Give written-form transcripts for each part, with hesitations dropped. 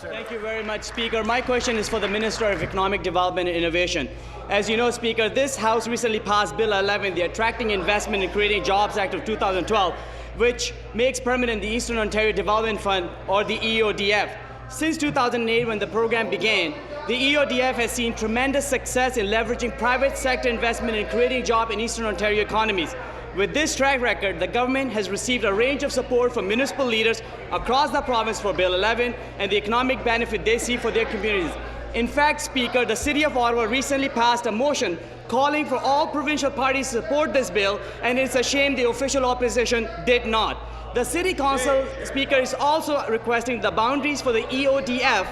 Thank you very much, Speaker. My question is for the Minister of Economic Development and Innovation. As you know, Speaker, this House recently passed Bill 11, the Attracting Investment and Creating Jobs Act of 2012, which makes permanent the Eastern Ontario Development Fund, or the EODF. Since 2008, when the program began, the EODF has seen tremendous success in leveraging private sector investment and creating jobs in Eastern Ontario economies. With this track record, the government has received a range of support from municipal leaders across the province for Bill 11 and the economic benefit they see for their communities. In fact, Speaker, the City of Ottawa recently passed a motion calling for all provincial parties to support this bill, and it's a shame the official opposition did not. The City Council, Speaker, is also requesting the boundaries for the EODF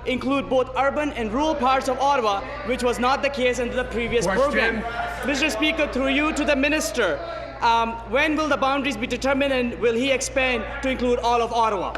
include both urban and rural parts of Ottawa, which was not the case under the previous program. Mr. Speaker, through you to the Minister, when will the boundaries be determined, and will he expand to include all of Ottawa?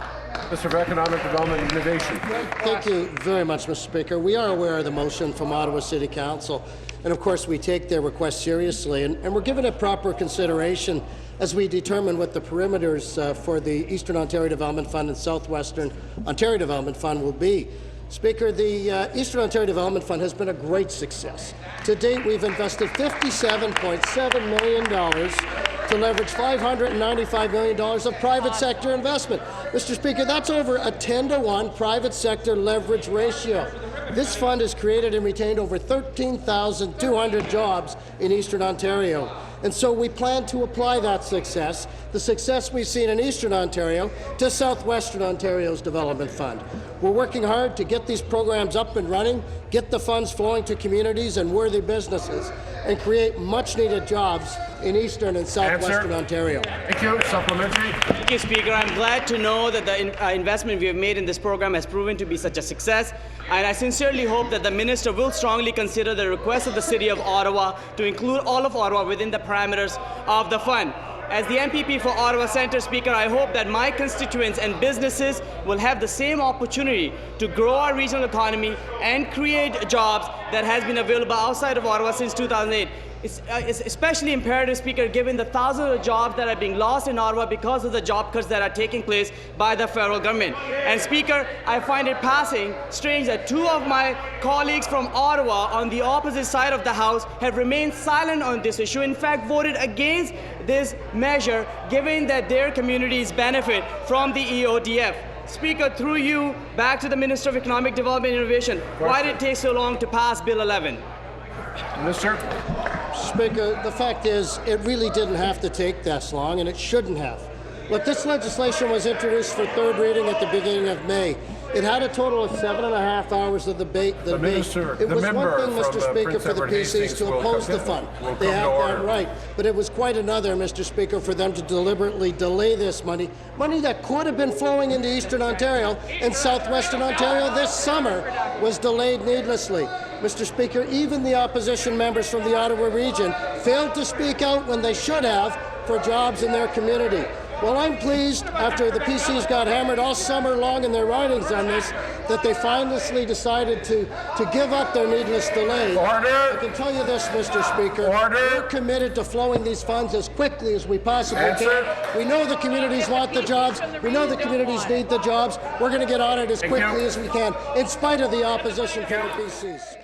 Mr. for Economic Development and Innovation. Thank you very much, Mr. Speaker. We are aware of the motion from Ottawa City Council, and of course we take their request seriously, and we're giving it proper consideration as we determine what the perimeters for the Eastern Ontario Development Fund and Southwestern Ontario Development Fund will be. Speaker, the Eastern Ontario Development Fund has been a great success. To date, we've invested $57.7 million to leverage $595 million of private sector investment. Mr. Speaker, that's over a 10-to-1 private sector leverage ratio. This fund has created and retained over 13,200 jobs in Eastern Ontario. And so we plan to apply that success, the success we've seen in Eastern Ontario, to Southwestern Ontario's Development Fund. We're working hard to get these programs up and running, get the funds flowing to communities and worthy businesses, and create much-needed jobs in Eastern and Southwestern Ontario. Thank you. Supplementary. Thank you, Speaker. I'm glad to know that the investment we have made in this program has proven to be such a success, and I sincerely hope that the Minister will strongly consider the request of the City of Ottawa to include all of Ottawa within the parameters of the fund. As the MPP for Ottawa Centre, Speaker, I hope that my constituents and businesses will have the same opportunity to grow our regional economy and create jobs that has been available outside of Ottawa since 2008. It's especially imperative, Speaker, given the thousands of jobs that are being lost in Ottawa because of the job cuts that are taking place by the federal government. And Speaker, I find it passing strange that two of my colleagues from Ottawa on the opposite side of the House have remained silent on this issue, in fact voted against this measure, given that their communities benefit from the EODF. Speaker, through you, back to the Minister of Economic Development and Innovation, why did it take so long to pass Bill 11? Minister. Speaker, the fact is, it really didn't have to take this long, and it shouldn't have. Look, this legislation was introduced for third reading at the beginning of May. It had a total of 7.5 hours of debate. It was one thing, Mr. Speaker, for the PCs to oppose the fund. They have that right. But it was quite another, Mr. Speaker, for them to deliberately delay this money that could have been flowing into Eastern Ontario and Southwestern Ontario this summer was delayed needlessly. Mr. Speaker, even the opposition members from the Ottawa region failed to speak out when they should have for jobs in their community. Well, I'm pleased, after the PCs got hammered all summer long in their ridings on this, that they finally decided to give up their needless delay. Order. I can tell you this, Mr. Speaker. Order. We're committed to flowing these funds as quickly as we possibly can. We know the communities want the jobs. We know the communities need the jobs. We're going to get on it as quickly as we can, in spite of the opposition from the PCs.